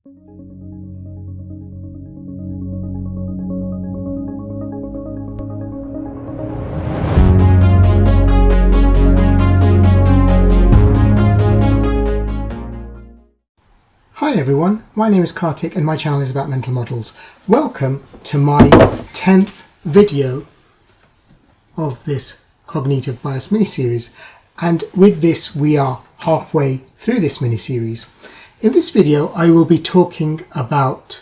Hi everyone, my name is Kartik and my channel is about mental models. Welcome to my 10th video of this cognitive bias mini-series, and with this we are halfway through this mini-series. In this video I will be talking about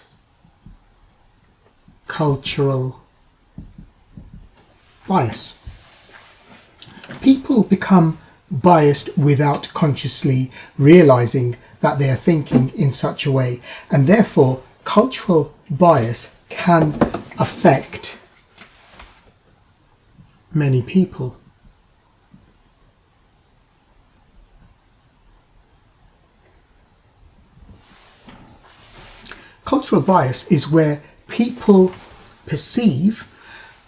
cultural bias. People become biased without consciously realizing that they are thinking in such a way, and therefore cultural bias can affect many people. Cultural bias is where people perceive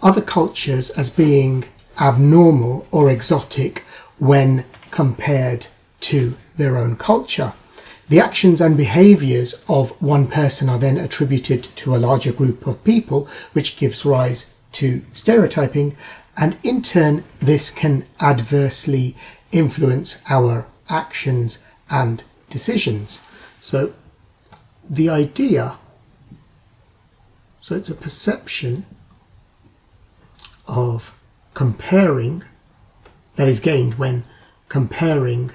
other cultures as being abnormal or exotic when compared to their own culture. The actions and behaviours of one person are then attributed to a larger group of people, which gives rise to stereotyping, and in turn this can adversely influence our actions and decisions. So it's a perception of comparing that is gained when comparing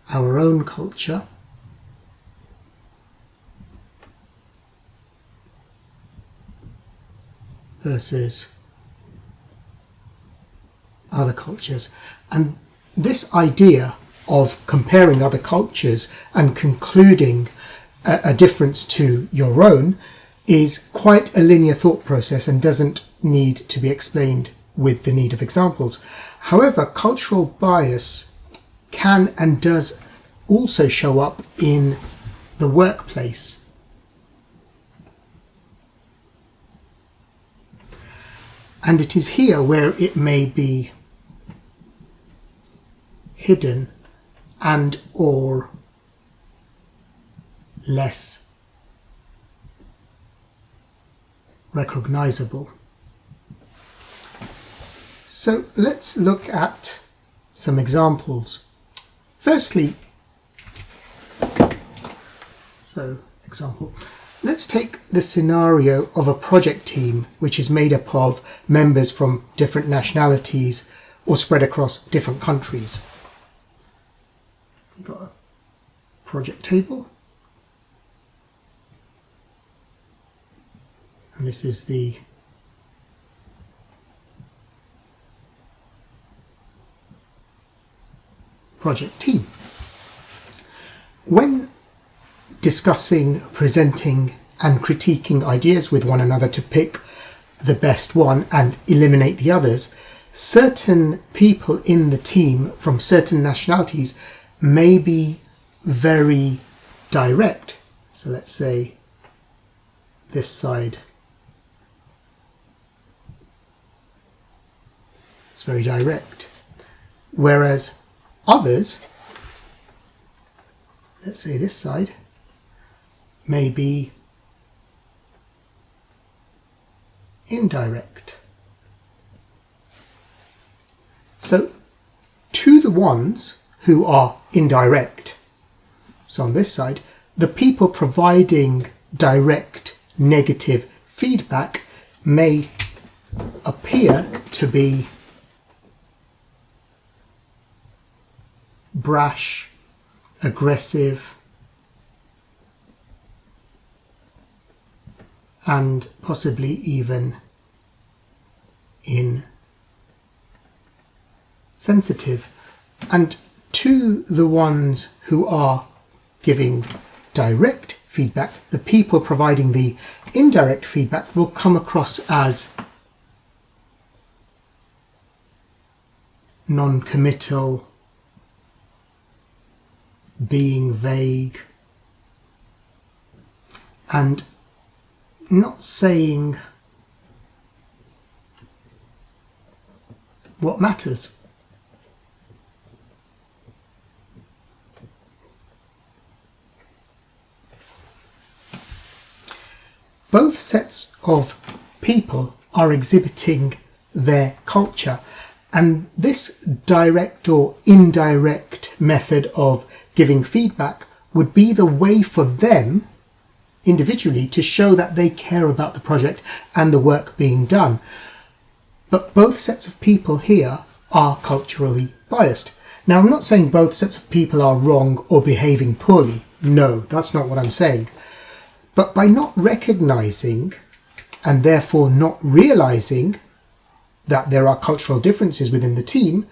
our own culture versus other cultures. And this idea of comparing other cultures and concluding a difference to your own is quite a linear thought process and doesn't need to be explained with the need of examples. However, cultural bias can and does also show up in the workplace. And it is here where it may be hidden and or less recognizable. So let's look at some examples. Firstly, let's take the scenario of a project team which is made up of members from different nationalities or spread across different countries. We've got a project table, and this is the project team. When discussing, presenting and critiquing ideas with one another to pick the best one and eliminate the others, certain people in the team from certain nationalities may be very direct. So let's say this side is very direct, whereas others, let's say this side, may be indirect. So to the ones who are indirect, so on this side, the people providing direct negative feedback may appear to be brash, aggressive, and possibly even insensitive. And to the ones who are giving direct feedback, the people providing the indirect feedback will come across as non-committal, being vague, and not saying what matters. both sets of people are exhibiting their culture, and this direct or indirect method of giving feedback would be the way for them individually to show that they care about the project and the work being done. But both sets of people here are culturally biased. Now, I'm not saying both sets of people are wrong or behaving poorly. No, that's not what I'm saying. But by not recognizing and therefore not realizing that there are cultural differences within the team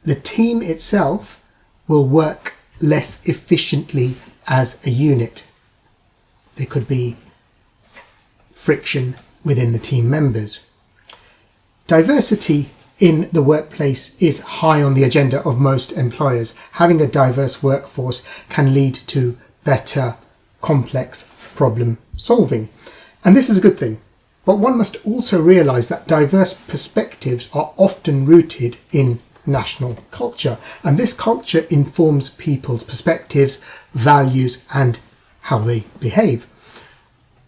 itself will work less efficiently as a unit. There could be friction within the team members. Diversity in the workplace is high on the agenda of most employers. Having a diverse workforce can lead to better complex problem solving. And this is a good thing. But one must also realise that diverse perspectives are often rooted in national culture. And this culture informs people's perspectives, values, and how they behave.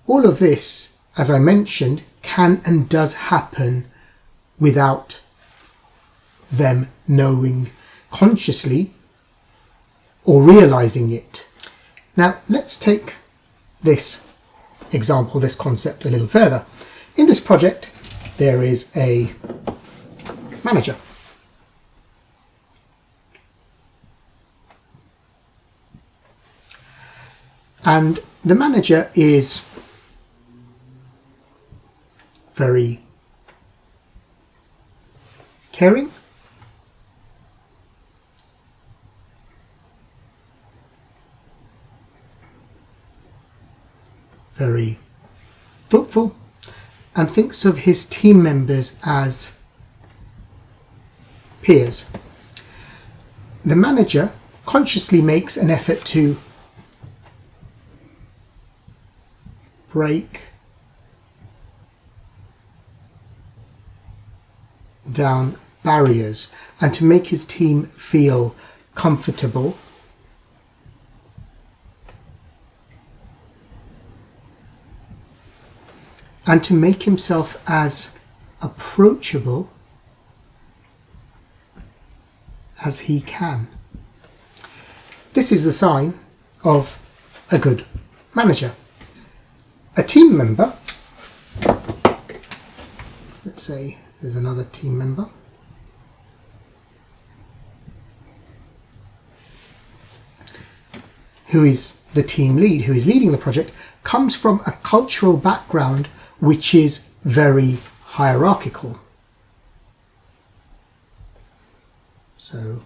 All of this, as I mentioned, can and does happen without them knowing consciously or realising it. Now, let's take this example, this concept a little further. In this project, there is a manager. And the manager is very caring, very thoughtful, and thinks of his team members as peers. The manager consciously makes an effort to break down barriers and to make his team feel comfortable and to make himself as approachable as he can. This is the sign of a good manager. A team member, let's say there's another team member, who is the team lead, who is leading the project, comes from a cultural background which is very hierarchical. So,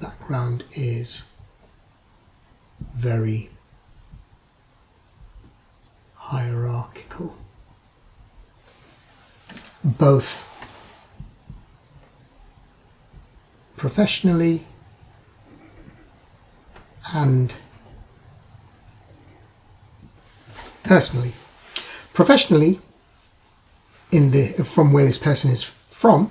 background is very hierarchical, both professionally and personally. Professionally, from where this person is from,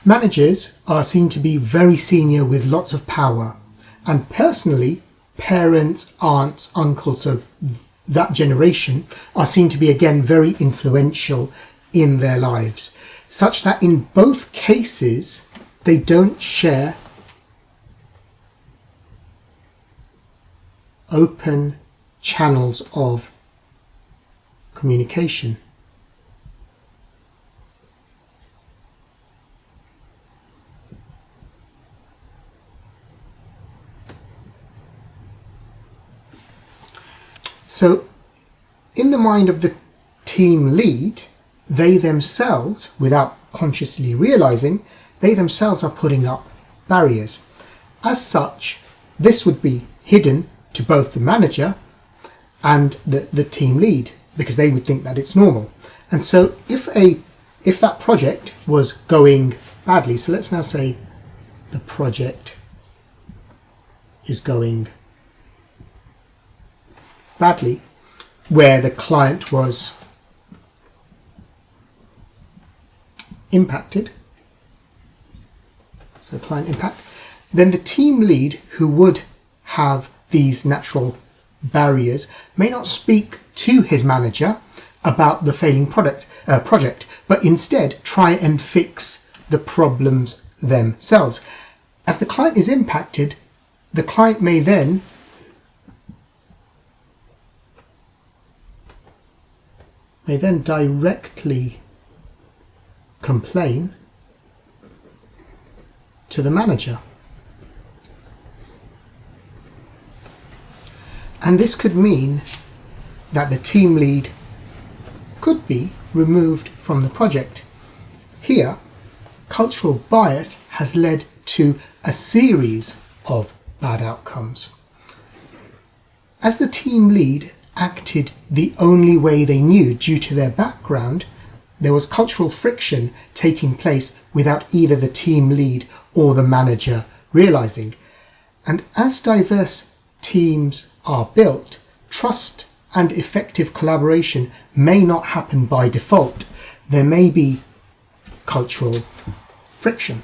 managers are seen to be very senior with lots of power, and personally, parents, aunts, uncles, so that generation are seen to be again very influential in their lives, such that in both cases they don't share open channels of communication. So, in the mind of the team lead, they themselves, without consciously realizing, they themselves are putting up barriers. As such, this would be hidden to both the manager and the team lead, because they would think that it's normal. And so if that project was going badly, so let's now say the project is going badly, where the client was impacted, so client impact, then the team lead, who would have these natural barriers may not speak to his manager about the failing project, but instead try and fix the problems themselves. As the client is impacted, the client may then directly complain to the manager. And this could mean that the team lead could be removed from the project. Here, cultural bias has led to a series of bad outcomes. As the team lead acted the only way they knew due to their background, there was cultural friction taking place without either the team lead or the manager realizing. And as diverse teams are built, trust and effective collaboration may not happen by default. There may be cultural friction.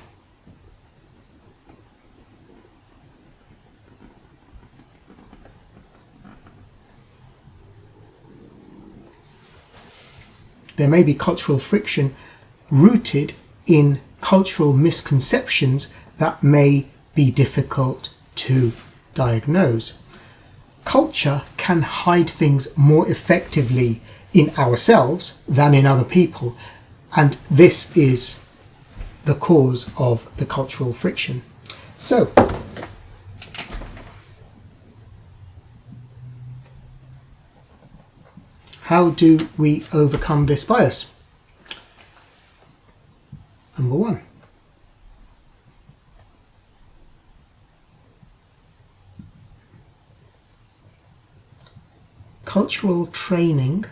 There may be cultural friction rooted in cultural misconceptions that may be difficult to diagnose. Culture can hide things more effectively in ourselves than in other people, and this is the cause of the cultural friction. So, how do we overcome this bias? Number one, cultural training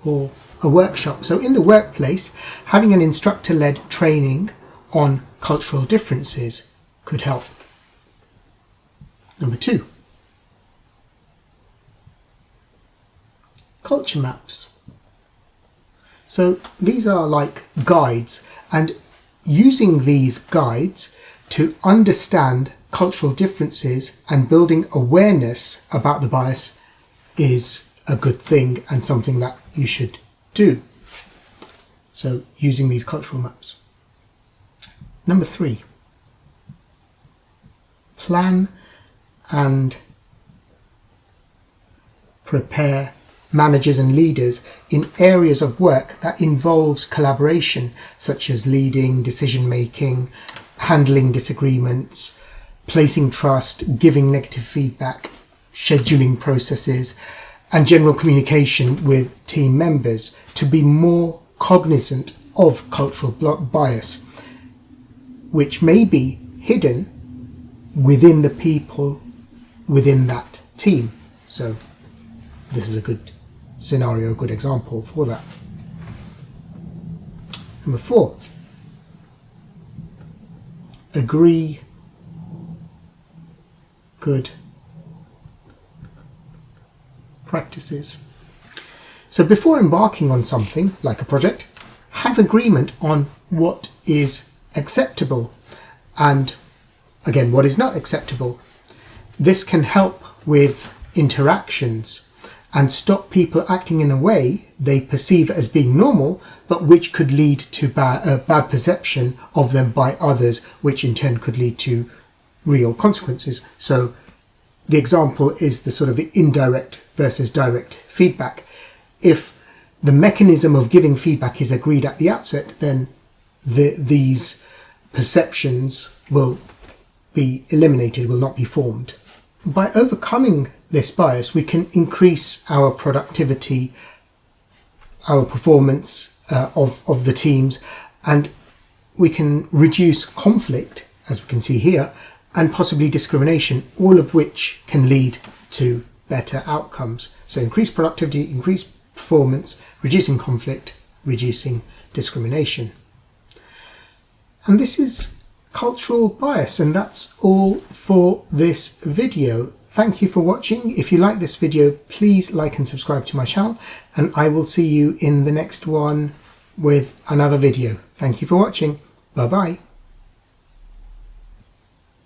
or a workshop. So in the workplace, having an instructor-led training on cultural differences could help. Number two, culture maps. So these are like guides, and using these guides to understand cultural differences and building awareness about the bias is a good thing and something that you should do. So using these cultural maps. Number three, plan and prepare managers and leaders in areas of work that involves collaboration, such as leading, decision making, handling disagreements, placing trust, giving negative feedback, scheduling processes, and general communication with team members to be more cognizant of cultural bias, which may be hidden within the people within that team. So this is a good scenario, a good example for that. Number four, agree good practices. So before embarking on something like a project, have agreement on what is acceptable and, again, what is not acceptable. This can help with interactions and stop people acting in a way they perceive as being normal, but which could lead to bad perception of them by others, which in turn could lead to real consequences. So the example is the sort of the indirect versus direct feedback. If the mechanism of giving feedback is agreed at the outset, then these perceptions will be eliminated, will not be formed. By overcoming this bias, we can increase our productivity, our performance of the teams, and we can reduce conflict, as we can see here, and possibly discrimination, all of which can lead to better outcomes. So increased productivity, increased performance, reducing conflict, reducing discrimination. And this is cultural bias, and that's all for this video. Thank you for watching. If you like this video, please like and subscribe to my channel, and I will see you in the next one with another video. Thank you for watching. Bye bye.